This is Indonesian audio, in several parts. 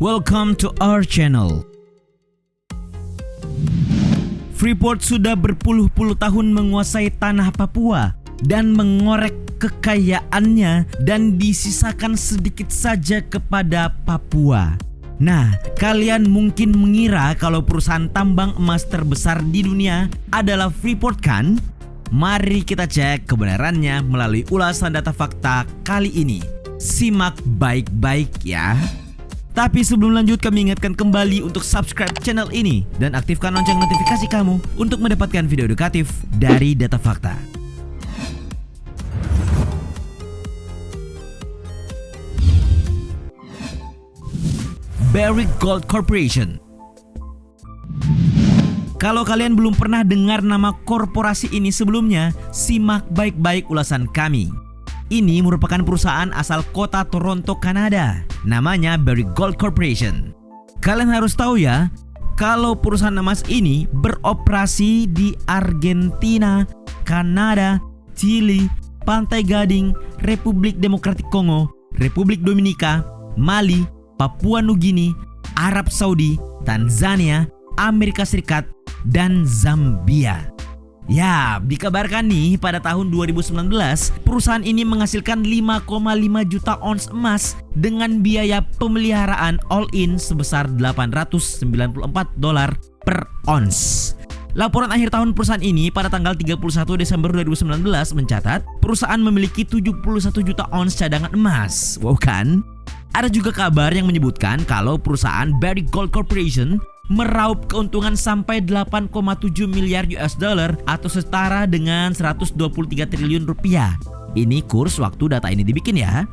Welcome to our channel. Freeport sudah berpuluh-puluh tahun menguasai tanah Papua dan mengorek kekayaannya dan disisakan sedikit saja kepada Papua. Nah, kalian mungkin mengira kalau perusahaan tambang emas terbesar di dunia adalah Freeport kan? Mari kita cek kebenarannya melalui ulasan data fakta kali ini. Simak baik-baik ya. Tapi sebelum lanjut, kami ingatkan kembali untuk subscribe channel ini dan aktifkan lonceng notifikasi kamu untuk mendapatkan video edukatif dari data fakta. Barrick Gold Corporation. Kalau kalian belum pernah dengar nama korporasi ini sebelumnya, simak baik-baik ulasan kami. Ini merupakan perusahaan asal kota Toronto, Kanada. Namanya Barrick Gold Corporation. Kalian harus tahu ya, kalau perusahaan emas ini beroperasi di Argentina, Kanada, Chili, Pantai Gading, Republik Demokratik Kongo, Republik Dominika, Mali, Papua Nugini, Arab Saudi, Tanzania, Amerika Serikat, dan Zambia. Ya, dikabarkan nih pada tahun 2019 perusahaan ini menghasilkan 5,5 juta ons emas dengan biaya pemeliharaan all-in sebesar $894 per ons. Laporan akhir tahun perusahaan ini pada tanggal 31 Desember 2019 mencatat perusahaan memiliki 71 juta ons cadangan emas. Wow kan? Ada juga kabar yang menyebutkan kalau perusahaan Barrick Gold Corporation meraup keuntungan sampai 8,7 miliar US dollar atau setara dengan 123 triliun rupiah. Ini kurs waktu data ini dibikin ya.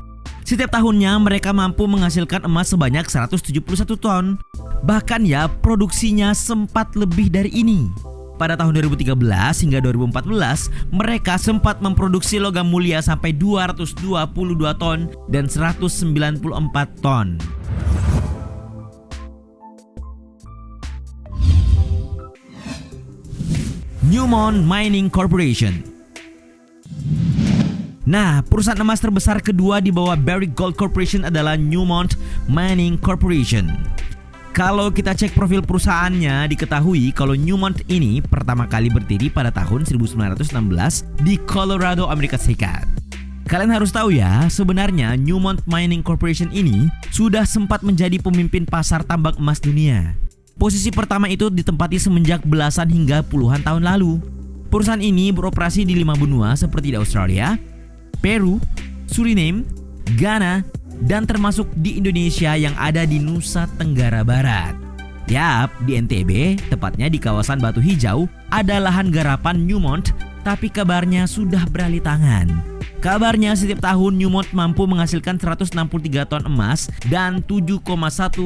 Setiap tahunnya mereka mampu menghasilkan emas sebanyak 171 ton. Bahkan ya, produksinya sempat lebih dari ini. Pada tahun 2013 hingga 2014, mereka sempat memproduksi logam mulia sampai 222 ton dan 194 ton. Newmont Mining Corporation. Nah, perusahaan emas terbesar kedua di bawah Barrick Gold Corporation adalah Newmont Mining Corporation. Kalau kita cek profil perusahaannya, diketahui kalau Newmont ini pertama kali berdiri pada tahun 1916 di Colorado, Amerika Serikat. Kalian harus tahu ya, sebenarnya Newmont Mining Corporation ini sudah sempat menjadi pemimpin pasar tambang emas dunia. Posisi pertama itu ditempati semenjak belasan hingga puluhan tahun lalu. Perusahaan ini beroperasi di 5 benua seperti di Australia, Peru, Suriname, Ghana, dan termasuk di Indonesia yang ada di Nusa Tenggara Barat. Yap, di NTB, tepatnya di kawasan Batu Hijau, ada lahan garapan Newmont, tapi kabarnya sudah beralih tangan. Kabarnya setiap tahun Newmont mampu menghasilkan 163 ton emas dan 7,1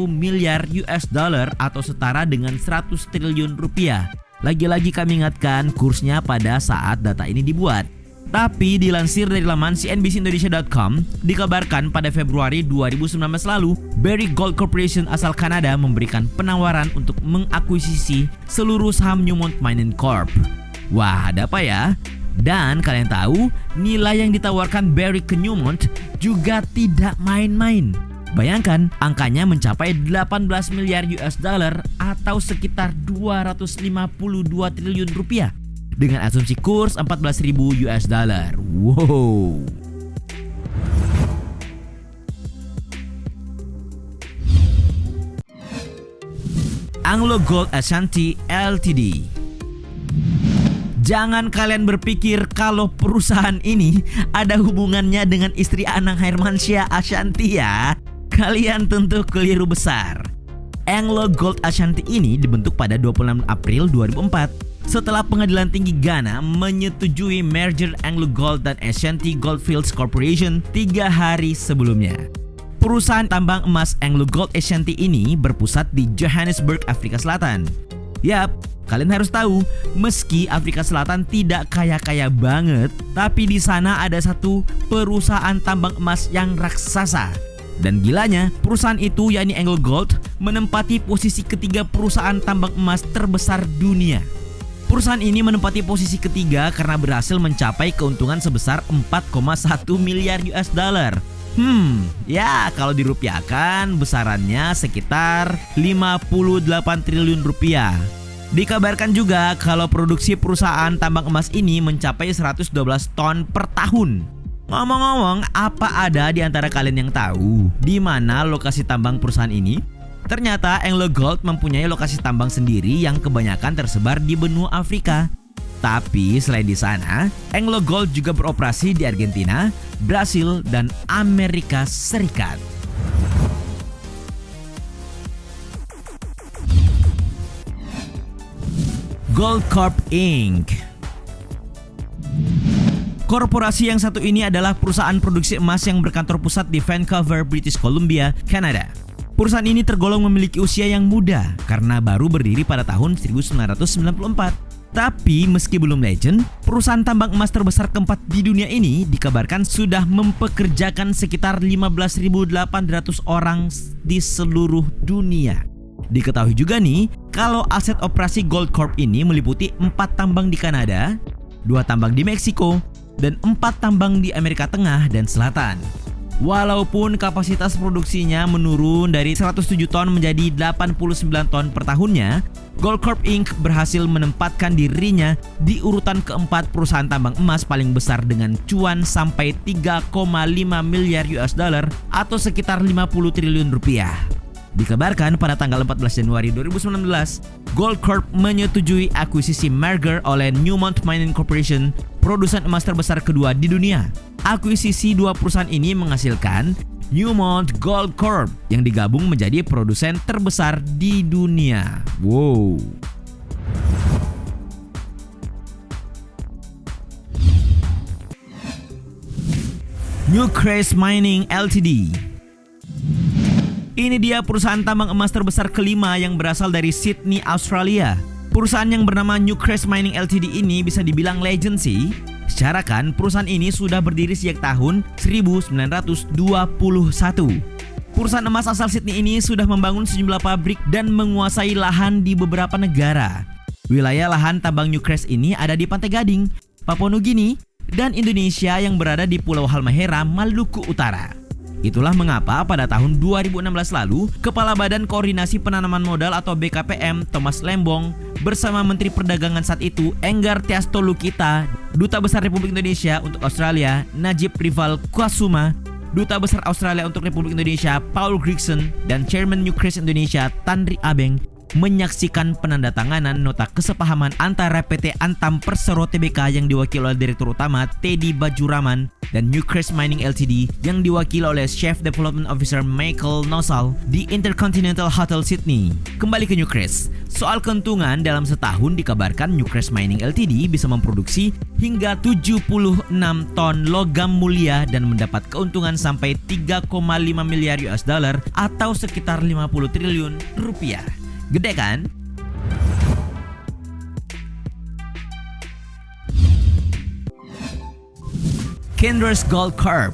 miliar US dollar atau setara dengan 100 triliun rupiah. Lagi-lagi kami ingatkan kursnya pada saat data ini dibuat. Tapi dilansir dari laman cnbcindonesia.com, dikabarkan pada Februari 2019 lalu, Barrick Gold Corporation asal Kanada memberikan penawaran untuk mengakuisisi seluruh saham Newmont Mining Corp. Wah, ada apa ya? Dan kalian tahu, nilai yang ditawarkan Barrick ke Newmont juga tidak main-main. Bayangkan, angkanya mencapai 18 miliar US dollar atau sekitar 252 triliun rupiah dengan asumsi kurs 14.000 US dollar. Wow. AngloGold Ashanti Ltd. Jangan kalian berpikir kalau perusahaan ini ada hubungannya dengan istri Anang Hermansyah Ashanti ya. Kalian tentu keliru besar. AngloGold Ashanti ini dibentuk pada 26 April 2004 setelah Pengadilan Tinggi Ghana menyetujui merger AngloGold dan Ashanti Goldfields Corporation 3 hari sebelumnya. Perusahaan tambang emas AngloGold Ashanti ini berpusat di Johannesburg, Afrika Selatan. Yap, kalian harus tahu, meski Afrika Selatan tidak kaya-kaya banget, tapi di sana ada satu perusahaan tambang emas yang raksasa. Dan gilanya, perusahaan itu yakni AngloGold menempati posisi ketiga perusahaan tambang emas terbesar dunia. Perusahaan ini menempati posisi ketiga karena berhasil mencapai keuntungan sebesar 4,1 miliar US dollar. Ya kalau dirupiahkan besarannya sekitar 58 triliun rupiah. Dikabarkan juga kalau produksi perusahaan tambang emas ini mencapai 112 ton per tahun. Ngomong-ngomong, apa ada di antara kalian yang tahu di mana lokasi tambang perusahaan ini? Ternyata AngloGold mempunyai lokasi tambang sendiri yang kebanyakan tersebar di benua Afrika. Tapi selain di sana, AngloGold juga beroperasi di Argentina, Brasil, dan Amerika Serikat. Goldcorp Inc. Korporasi yang satu ini adalah perusahaan produksi emas yang berkantor pusat di Vancouver, British Columbia, Kanada. Perusahaan ini tergolong memiliki usia yang muda karena baru berdiri pada tahun 1994. Tapi meski belum legend, perusahaan tambang emas terbesar keempat di dunia ini dikabarkan sudah mempekerjakan sekitar 15.800 orang di seluruh dunia. Diketahui juga nih, kalau aset operasi Goldcorp ini meliputi 4 tambang di Kanada, 2 tambang di Meksiko, dan 4 tambang di Amerika Tengah dan Selatan. Walaupun kapasitas produksinya menurun dari 107 ton menjadi 89 ton per tahunnya, Goldcorp Inc. berhasil menempatkan dirinya di urutan keempat perusahaan tambang emas paling besar dengan cuan sampai 3,5 miliar US dollar atau sekitar 50 triliun rupiah. Dikabarkan pada tanggal 14 Januari 2019, Goldcorp menyetujui akuisisi merger oleh Newmont Mining Corporation, produsen emas terbesar kedua di dunia. Akuisisi dua perusahaan ini menghasilkan Newmont Goldcorp yang digabung menjadi produsen terbesar di dunia. Wow. Newcrest Mining Ltd. Ini dia perusahaan tambang emas terbesar kelima yang berasal dari Sydney, Australia. Perusahaan yang bernama Newcrest Mining Ltd ini bisa dibilang legend sih. Secara kan perusahaan ini sudah berdiri sejak tahun 1921. Perusahaan emas asal Sydney ini sudah membangun sejumlah pabrik dan menguasai lahan di beberapa negara. Wilayah lahan tambang Newcrest ini ada di Pantai Gading, Papua Nugini, dan Indonesia yang berada di Pulau Halmahera, Maluku Utara. Itulah mengapa pada tahun 2016 lalu, Kepala Badan Koordinasi Penanaman Modal atau BKPM Thomas Lembong bersama Menteri Perdagangan saat itu Enggar Tiasto Lukita, Duta Besar Republik Indonesia untuk Australia Najib Rival Kwasuma, Duta Besar Australia untuk Republik Indonesia Paul Grigson, dan Chairman Newcrest Indonesia Tanri Abeng menyaksikan penandatanganan nota kesepahaman antara PT Antam Persero Tbk yang diwakili oleh Direktur Utama Teddy Bajuraman dan Newcrest Mining Ltd yang diwakili oleh Chief Development Officer Michael Nosal di Intercontinental Hotel Sydney. Kembali ke Newcrest, soal keuntungan dalam setahun dikabarkan Newcrest Mining Ltd bisa memproduksi hingga 76 ton logam mulia dan mendapat keuntungan sampai 3,5 miliar US dollar atau sekitar 50 triliun rupiah. Gede kan? Kinross Goldcorp.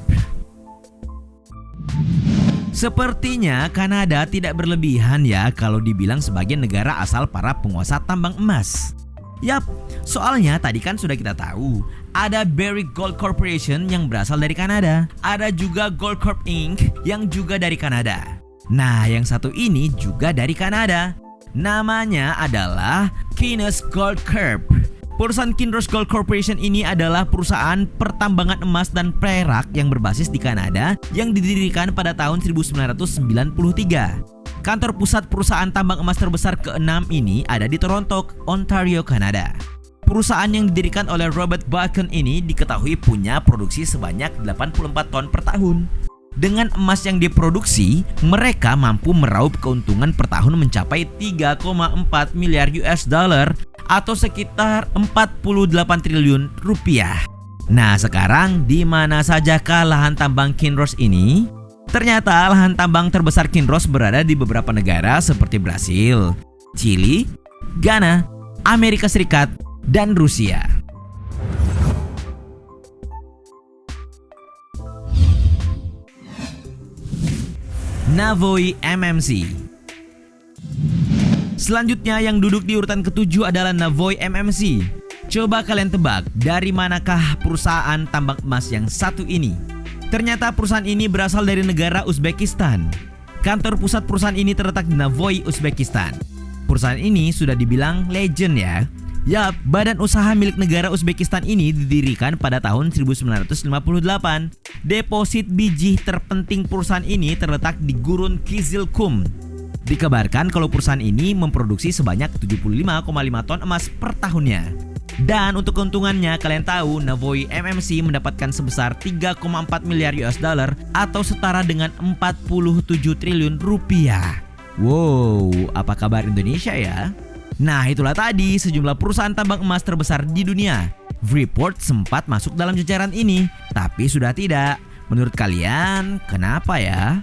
Sepertinya Kanada tidak berlebihan ya kalau dibilang sebagai negara asal para penguasa tambang emas. Yap, soalnya tadi kan sudah kita tahu ada Barrick Gold Corporation yang berasal dari Kanada. Ada juga Goldcorp Inc. yang juga dari Kanada. Nah, yang satu ini juga dari Kanada. Namanya adalah Kinross Goldcorp. Perusahaan Kinross Gold Corporation ini adalah perusahaan pertambangan emas dan perak yang berbasis di Kanada yang didirikan pada tahun 1993. Kantor pusat perusahaan tambang emas terbesar ke-6 ini ada di Toronto, Ontario, Kanada. Perusahaan yang didirikan oleh Robert Bacon ini diketahui punya produksi sebanyak 84 ton per tahun. Dengan emas yang diproduksi, mereka mampu meraup keuntungan per tahun mencapai 3,4 miliar US dollar atau sekitar 48 triliun rupiah. Nah, sekarang di mana sajakah lahan tambang Kinross ini? Ternyata lahan tambang terbesar Kinross berada di beberapa negara seperti Brasil, Chili, Ghana, Amerika Serikat, dan Rusia. Navoi MMC. Selanjutnya yang duduk di urutan ke-7 adalah Navoi MMC. Coba kalian tebak dari manakah perusahaan tambang emas yang satu ini? Ternyata perusahaan ini berasal dari negara Uzbekistan. Kantor pusat perusahaan ini terletak di Navoy, Uzbekistan. Perusahaan ini sudah dibilang legend ya. Yap, badan usaha milik negara Uzbekistan ini didirikan pada tahun 1958. Deposit biji terpenting perusahaan ini terletak di Gurun Kizilkum. Dikabarkan kalau perusahaan ini memproduksi sebanyak 75,5 ton emas per tahunnya. Dan untuk keuntungannya, kalian tahu Navoy MMC mendapatkan sebesar 3,4 miliar US dollar atau setara dengan 47 triliun rupiah. Wow, apa kabar Indonesia ya? Nah, itulah tadi sejumlah perusahaan tambang emas terbesar di dunia. Freeport sempat masuk dalam jajaran ini, tapi sudah tidak. Menurut kalian, kenapa ya?